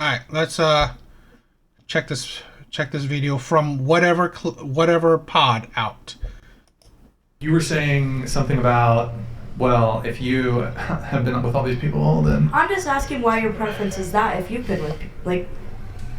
All right, let's check this video from whatever pod out. You were saying something about, well, if you have been with all these people, then I'm just asking why your preference is that if you've been with, like,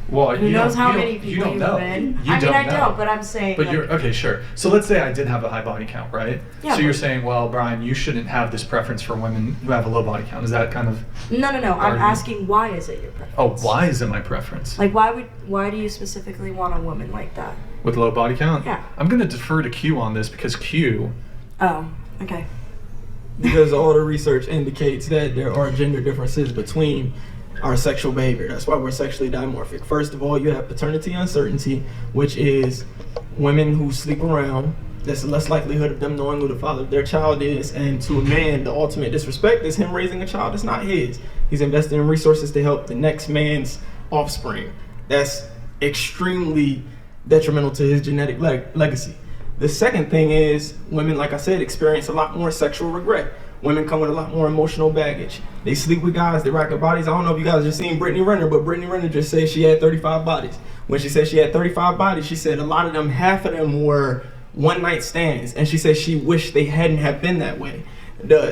well, who you knows don't, how you many don't, you people don't you've know. been. You I mean, don't I know. don't, but I'm saying. But like, you're okay, sure. So let's say I did have a high body count, right? Yeah, So you're saying, well, Brian, you shouldn't have this preference for women who have a low body count. Is that kind of? No. I'm Argument. asking why is it your preference? Oh, why is it my preference? Like, why do you specifically want a woman like that? With low body count? Yeah. I'm gonna defer to Q on this because Q. Oh, okay. Because all the research indicates that there are gender differences between our sexual behavior. That's why we're sexually dimorphic. First of all, you have paternity uncertainty, which is women who sleep around. There's less likelihood of them knowing who the father of their child is. And to a man, the ultimate disrespect is him raising a child that's not his. He's investing in resources to help the next man's offspring. That's extremely detrimental to his genetic legacy. The second thing is women, like I said, experience a lot more sexual regret. Women come with a lot more emotional baggage. They sleep with guys, they rack their bodies. I don't know if you guys just seen Brittany Renner, but Brittany Renner just said she had 35 bodies. When she said she had 35 bodies, she said a lot of them, half of them were one night stands. And she said she wished they hadn't have been that way.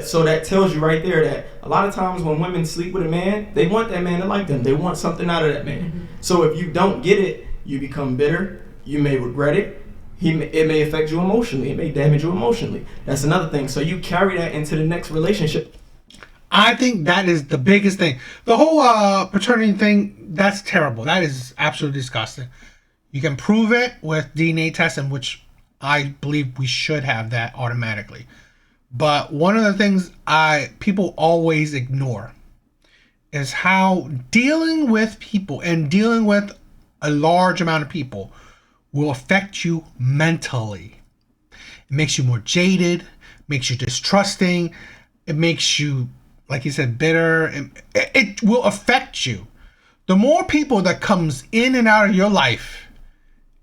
So that tells you right there that a lot of times when women sleep with a man, they want that man to like them. They want something out of that man. Mm-hmm. So if you don't get it, you become bitter. You may regret it. It may affect you emotionally. It may damage you emotionally. That's another thing. So you carry that into the next relationship. I think that is the biggest thing. The whole paternity thing, that's terrible. That is absolutely disgusting. You can prove it with DNA testing, which I believe we should have that automatically. But one of the things people always ignore is how dealing with people and dealing with a large amount of people will affect you mentally. It makes you more jaded, makes you distrusting, it makes you, like you said, bitter. It will affect you. The more people that comes in and out of your life,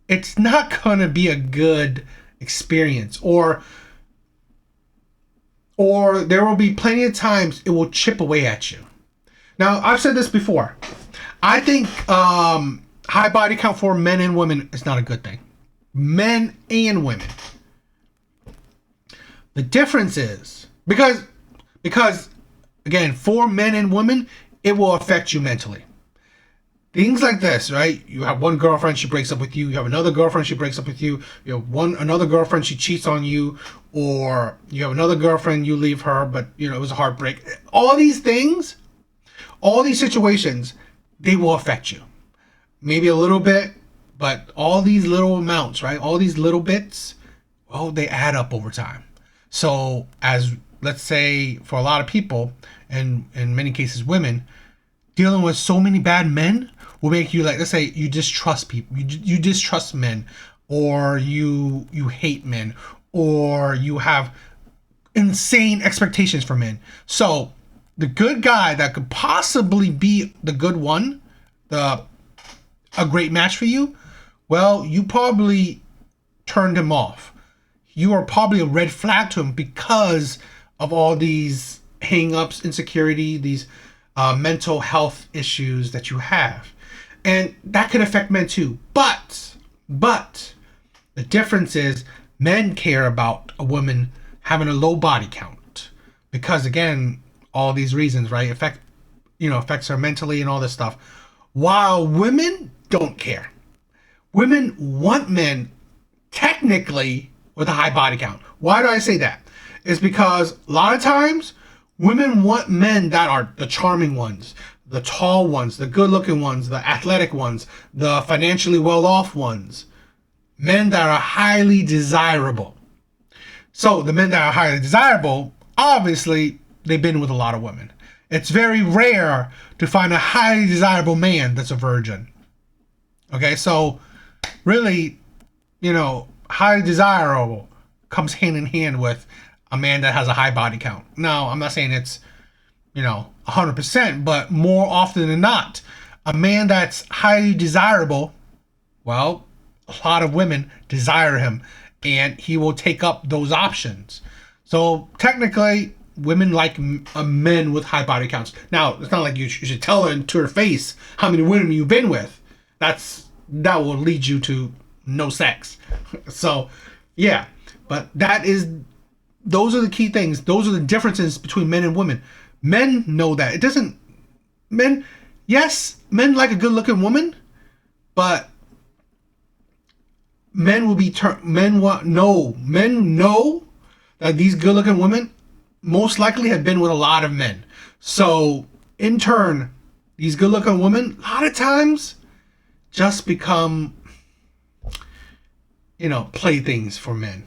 it's not gonna be a good experience, or there will be plenty of times it will chip away at you. Now, I've said this before. I think high body count for men and women is not a good thing. Men and women. The difference is because again, for men and women, it will affect you mentally. Things like this, right? You have one girlfriend, she breaks up with you. You have another girlfriend, she breaks up with you. You have another girlfriend, she cheats on you. Or you have another girlfriend, you leave her, but it was a heartbreak. All these things, all these situations, they will affect you. Maybe a little bit, but all these little amounts, right? All these little bits, well, they add up over time. So as, let's say, for a lot of people, and in many cases women, dealing with so many bad men will make you, like, let's say you distrust people, you distrust men, or you hate men, or you have insane expectations for men. So the good guy that could possibly be the good one, a great match for you, well, you probably turned him off. You are probably a red flag to him because of all these hang-ups, insecurity, these mental health issues that you have. And that could affect men too. But the difference is men care about a woman having a low body count because, again, all these reasons, right, affects her mentally and all this stuff. While women don't care. Women want men technically with a high body count. Why do I say that? It's because a lot of times women want men that are the charming ones, the tall ones, the good looking ones, the athletic ones, the financially well off ones. Men that are highly desirable. So the men that are highly desirable, obviously, they've been with a lot of women. It's very rare to find a highly desirable man that's a virgin. Okay, so really, highly desirable comes hand in hand with a man that has a high body count. Now, I'm not saying it's, 100%, but more often than not, a man that's highly desirable, well, a lot of women desire him, and he will take up those options. So technically, women like men with high body counts. Now, it's not like you should tell her to her face how many women you've been with. That will lead you to no sex. So, yeah. But those are the key things. Those are the differences between men and women. Men know that. Men like a good-looking woman, but men know that these good-looking women most likely have been with a lot of men. So, in turn, these good-looking women, a lot of times, just become, playthings for men.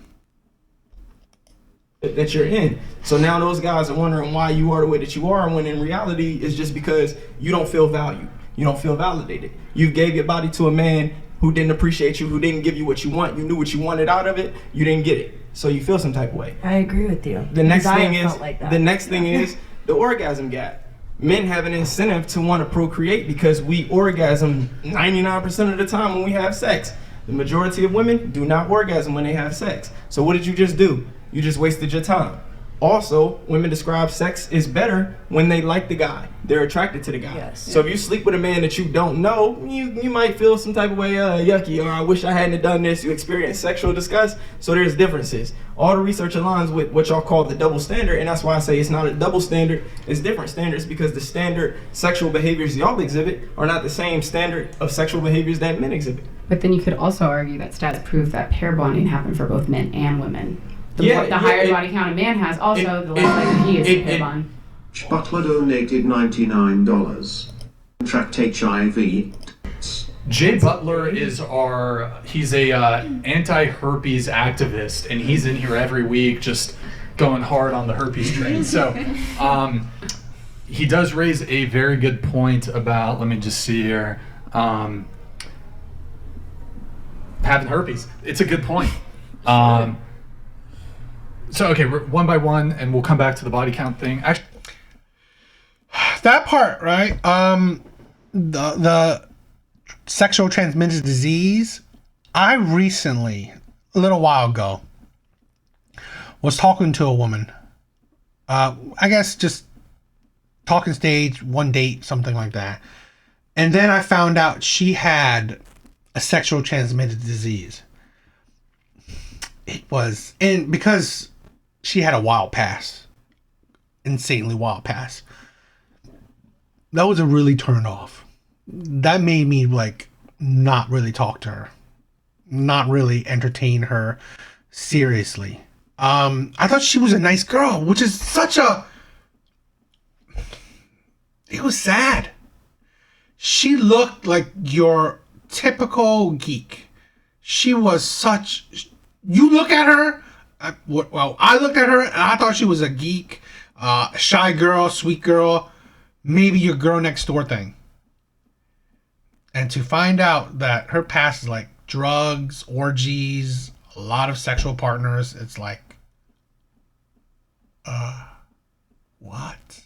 That you're in. So now those guys are wondering why you are the way that you are, when in reality it's just because you don't feel valued. You don't feel validated. You gave your body to a man who didn't appreciate you, who didn't give you what you want. You knew what you wanted out of it. You didn't get it. So you feel some type of way. I agree with you. The next thing Like is the orgasm gap. Men have an incentive to want to procreate because we orgasm 99% of the time when we have sex. The majority of women do not orgasm when they have sex. So what did you just do? You just wasted your time. Also, women describe sex is better when they like the guy. They're attracted to the guy. Yes. So if you sleep with a man that you don't know, you might feel some type of way, yucky, or I wish I hadn't done this. You experience sexual disgust. So there's differences. All the research aligns with what y'all call the double standard, and that's why I say it's not a double standard. It's different standards because the standard sexual behaviors y'all exhibit are not the same standard of sexual behaviors that men exhibit. But then you could also argue that stats prove that pair bonding happened for both men and women. The higher the body count a man has, also the less likely he is to pair bond. Butler donated $99. Contract HIV. Jay Butler is he's a anti-herpes activist, and he's in here every week just going hard on the herpes train. So he does raise a very good point about, let me just see here, having herpes. It's a good point. So, okay, we're one by one, and we'll come back to the body count thing. Actually, that part, right? The sexual transmitted disease. I recently, a little while ago, was talking to a woman. I guess just talking stage, one date, something like that. And then I found out she had a sexual transmitted disease. It was, and because she had a wild pass, insanely wild pass, that was a really turn off. That made me not really talk to her, not really entertain her seriously. I thought she was a nice girl, which is it was sad. She looked like your typical geek. She was you look at her, I looked at her and I thought she was a geek, shy girl, sweet girl, maybe your girl next door thing. And to find out that her past is like drugs, orgies, a lot of sexual partners, it's like, what?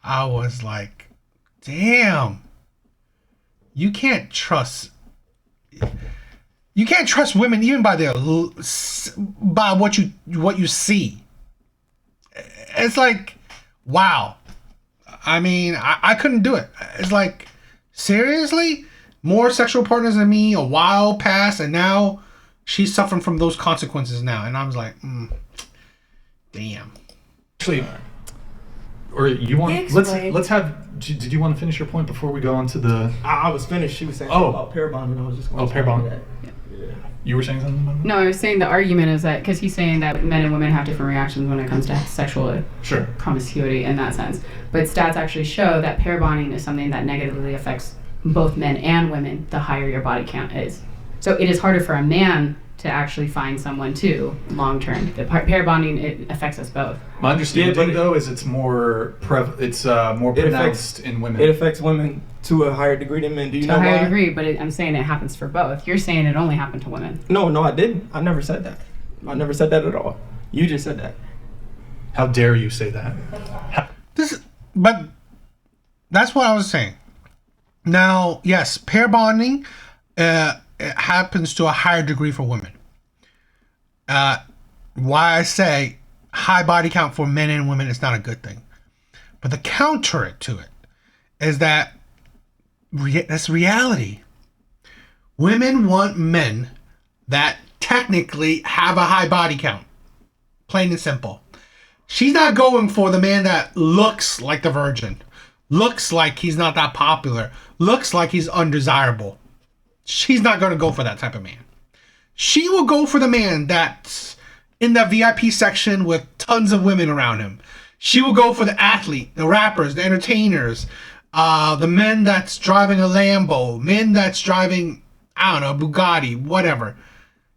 I was like, damn, you can't trust women even by what you see. It's like, wow. I mean, I couldn't do it. It's like, seriously? More sexual partners than me, a wild past, and now she's suffering from those consequences now. And I was like, damn. Actually, or you want? Let's have. Did you want to finish your point before we go on to the? I was finished. She was saying something about pair bonding. I was just going to pair bond. that. Yeah. You were saying something about that? No, I was saying the argument is that because he's saying that men and women have different reactions when it comes to sexual promiscuity in that sense. But stats actually show that pair bonding is something that negatively affects both men and women the higher your body count is. So it is harder for a man to actually find someone too long term. The pair bonding, it affects us both. My understanding though is it's more pronounced in women. It affects women to a higher degree than men. Do you know why? To a higher degree, but I'm saying it happens for both. You're saying it only happened to women. No, I didn't. I never said that. I never said that at all. You just said that. How dare you say that? But that's what I was saying. Now, yes, pair bonding it happens to a higher degree for women. Why I say high body count for men and women is not a good thing. But the counter to it is that that's reality. Women want men that technically have a high body count. Plain and simple. She's not going for the man that looks like the virgin, looks like he's not that popular, looks like he's undesirable. She's not going to go for that type of man. She will go for the man that's in the VIP section with tons of women around him. She will go for the athlete, the rappers, the entertainers, the men that's driving a Lambo, men that's driving, I don't know, Bugatti, whatever.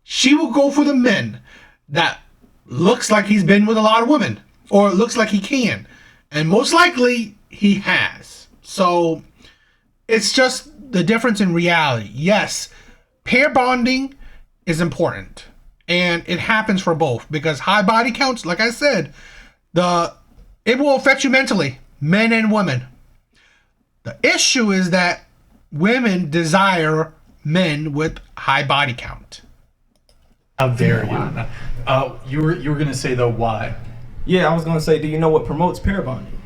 She will go for the men that looks like he's been with a lot of women, or looks like he can. And most likely, he has. So, it's just the difference in reality. Yes, pair bonding is important. And it happens for both. Because high body counts, like I said, it will affect you mentally. Men and women. The issue is that women desire men with high body count. How dare you? You were gonna say though why? Yeah, I was gonna say, do you know what promotes pair bonding?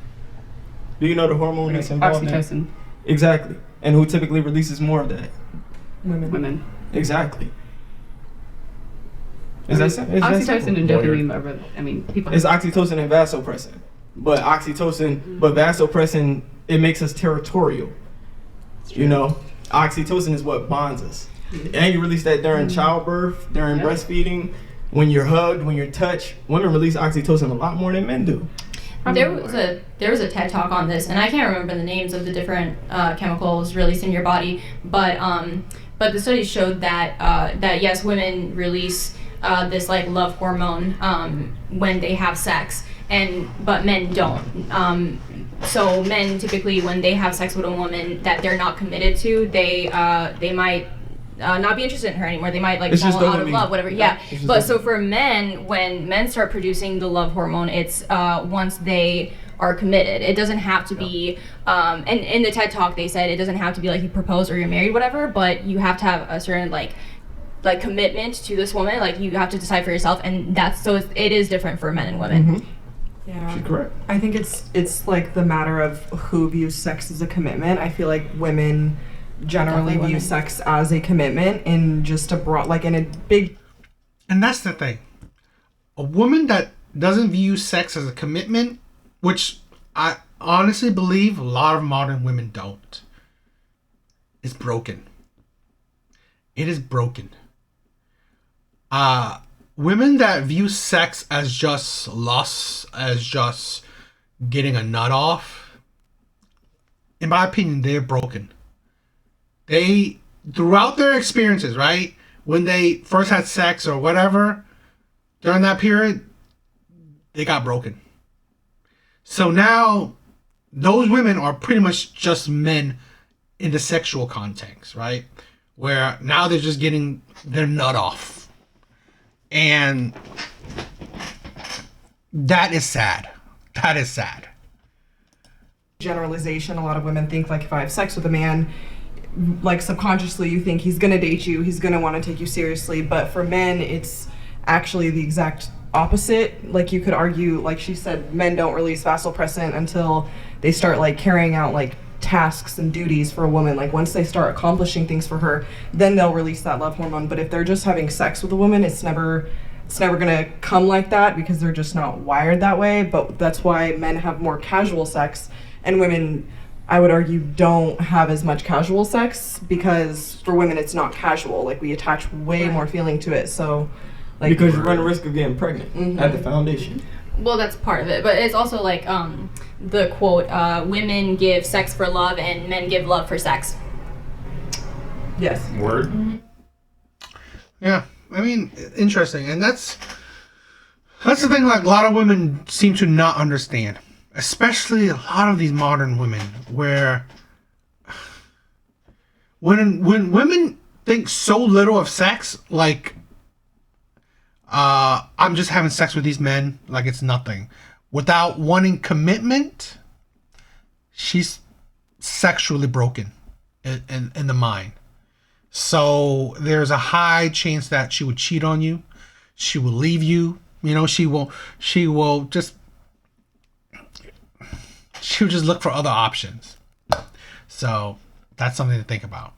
Do you know the hormone that's involved in that? Oxytocin. Exactly. And who typically releases more of that? Women. Exactly. Is that simple? Oxytocin and dopamine are, people. It's oxytocin and vasopressin. But vasopressin, it makes us territorial. You know, oxytocin is what bonds us. And you release that during childbirth, during breastfeeding, when you're hugged, when you're touched. Women release oxytocin a lot more than men do. There was a TED talk on this, and I can't remember the names of the different chemicals released in your body, but the studies showed that yes, women release this like love hormone when they have sex, but men don't. So men typically, when they have sex with a woman that they're not committed to, they might not be interested in her anymore. They might like fall out of love, whatever. Yeah. But so for men, when men start producing the love hormone, it's once they are committed. It doesn't have to be, and in the TED talk they said it doesn't have to be like you propose or you're married, whatever, but you have to have a certain like commitment to this woman. Like you have to decide for yourself, and that's so it is different for men and women. Mm-hmm. Yeah. She's correct. I think it's like the matter of who views sex as a commitment. I feel like women generally Definitely view women. sex as a commitment in just a broad, like in a big. And that's the thing. A woman that doesn't view sex as a commitment, which I honestly believe a lot of modern women don't, is broken. It is broken. Women that view sex as just lust, as just getting a nut off, in my opinion, they're broken. They, throughout their experiences, right, when they first had sex or whatever, during that period, they got broken. So now, those women are pretty much just men in the sexual context, right? Where now they're just getting their nut off. And that is sad. That is sad. Generalization, a lot of women think like if I have sex with a man, like subconsciously you think he's gonna date you, he's gonna want to take you seriously, but for men it's actually the exact opposite. Like you could argue, like she said, men don't release vasopressin until they start like carrying out like tasks and duties for a woman. Like once they start accomplishing things for her, then they'll release that love hormone. But if they're just having sex with a woman, it's never gonna come like that because they're just not wired that way. But that's why men have more casual sex and women, I would argue, don't have as much casual sex because for women it's not casual. Like we attach way more feeling to it. So like Because you run the risk of getting pregnant at the foundation. Well, that's part of it, but it's also like the quote: "Women give sex for love, and men give love for sex." yes. Word. Yeah, I mean, interesting. And that's the thing, like, a lot of women seem to not understand. Especially a lot of these modern women, where when women think so little of sex, like, I'm just having sex with these men, like it's nothing. Without wanting commitment, she's sexually broken in the mind. So there's a high chance that she would cheat on you, she will leave you, You know, she'll just look for other options. So that's something to think about.